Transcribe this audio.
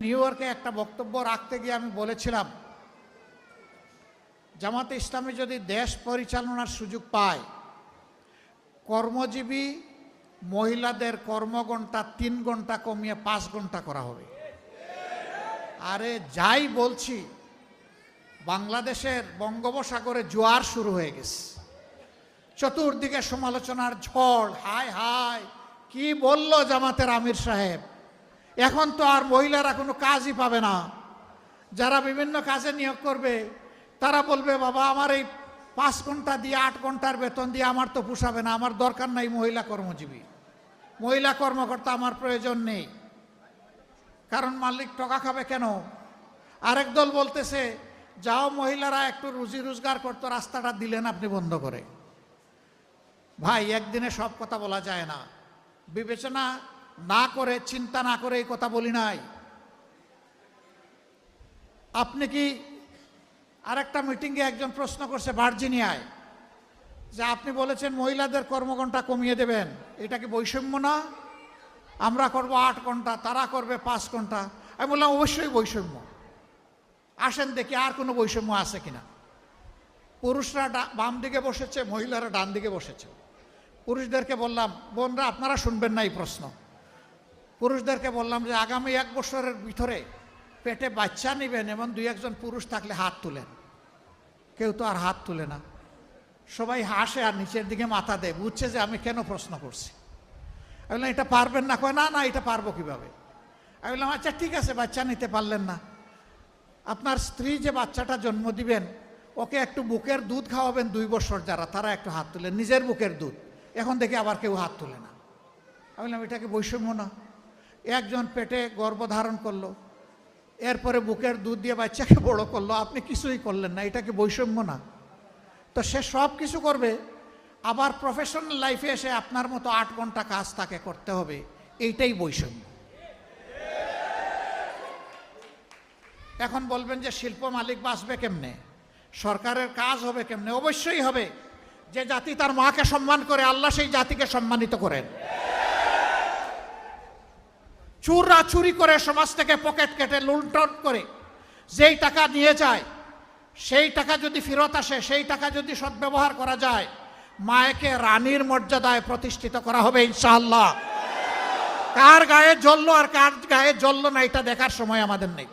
New ইয়র্কে একটা বক্তব্য রাখতে গিয়ে আমি বলেছিলাম, জামাতে ইসলামী যদি দেশ পরিচালনার সুযোগ পায়, কর্মজীবী মহিলাদের কর্মঘণ্টা 3 ঘন্টা কমিয়ে 5 ঘন্টা করা হবে। আরে যাই বলছি, বাংলাদেশের বঙ্গোপসাগরে জোয়ার শুরু হয়ে গেছে, চতুর্দিকে সমালোচনার ঝড়। হায় হায়, কি বলল জামাতের আমির সাহেব, এখন তো আর মহিলারা কোনো কাজই পাবে না। যারা বিভিন্ন কাজে নিয়োগ করবে তারা বলবে, বাবা আমার এই 5 ঘন্টা দিয়ে 8 ঘন্টার বেতন দিয়ে আমার তো পোষাবে না, আমার দরকার নাই মহিলা কর্মজীবী, মহিলা কর্মকর্তা আমার প্রয়োজন নেই। কারণ মালিক টাকা খাবে কেন? আরেক দল বলতেছে, যাও মহিলারা একটু রুজি রোজগার করতো, রাস্তাটা দিলেন আপনি বন্ধ করে। ভাই, একদিনে সব কথা বলা যায় না, বিবেচনা না করে, চিন্তা না করে এই কথা বলি নাই। আপনি কি আরেকটা মিটিংয়ে একজন প্রশ্ন করছে ভার্জিনিয়ায়, যে আপনি বলেছেন মহিলাদের কর্মঘণ্টা কমিয়ে দেবেন, এটা কি বৈষম্য না? আমরা করব 8 ঘন্টা, তারা করবে 5 ঘন্টা। আমি বললাম অবশ্যই বৈষম্য, আসেন দেখি আর কোনো বৈষম্য আছে কিনা। পুরুষরা বাম দিকে বসেছে, মহিলারা ডান দিকে বসেছে। পুরুষদেরকে বললাম, বোনরা আপনারা শুনবেন না এই প্রশ্ন, পুরুষদেরকে বললাম যে আগামী 1 বছরের ভিতরে পেটে বাচ্চা নেবেন এমন 2-1 পুরুষ থাকলে হাত তুলেন। কেউ তো আর হাত তুলে না, সবাই হাসে আর নিচের দিকে মাথা দেয়, বুঝছে যে আমি কেন প্রশ্ন করছি। আমি বললাম এটা পারবেন না? কয় না না, এটা পারবো কিভাবে। আমি বললাম আচ্ছা ঠিক আছে, বাচ্চা নিতে পারলেন না, আপনার স্ত্রী যে বাচ্চাটা জন্ম দিবেন ওকে একটু বুকের দুধ খাওয়াবেন 2 বছর, যারা তারা একটু হাত তুলেন, নিজের বুকের দুধ। এখন দেখি আবার কেউ হাত তুলে না। আমি বললাম এটা কি বৈষম্য না? একজন পেটে গর্ভধারণ করলো, এরপরে বুকের দুধ দিয়ে বাচ্চাকে বড় করলো, আপনি কিছুই করলেন না, এটা কি বৈষম্য না? তো সে সব কিছু করবে, আবার প্রফেশনাল লাইফে এসে আপনার মতো 8 ঘন্টা কাজ তাকে করতে হবে, এইটাই বৈষম্য। এখন বলবেন যে শিল্প মালিক বাঁচবে কেমনে, সরকারের কাজ হবে কেমনে? অবশ্যই হবে। যে জাতি তার মাকে সম্মান করে, আল্লাহ সেই জাতিকে সম্মানিত করেন। চুররা চুরি করে সমাজ থেকে পকেট কেটে লুণ্ঠন করে যেই টাকা নিয়ে যায়, সেই টাকা যদি ফেরত আসে, সেই টাকা যদি সদ্ব্যবহার করা যায়, মায়েকে রানীর মর্যাদায় প্রতিষ্ঠিত করা হবে ইনশাআল্লাহ। কার গায়ে জ্বললো আর কার গায়ে জ্বললো না এটা দেখার সময় আমাদের নেই।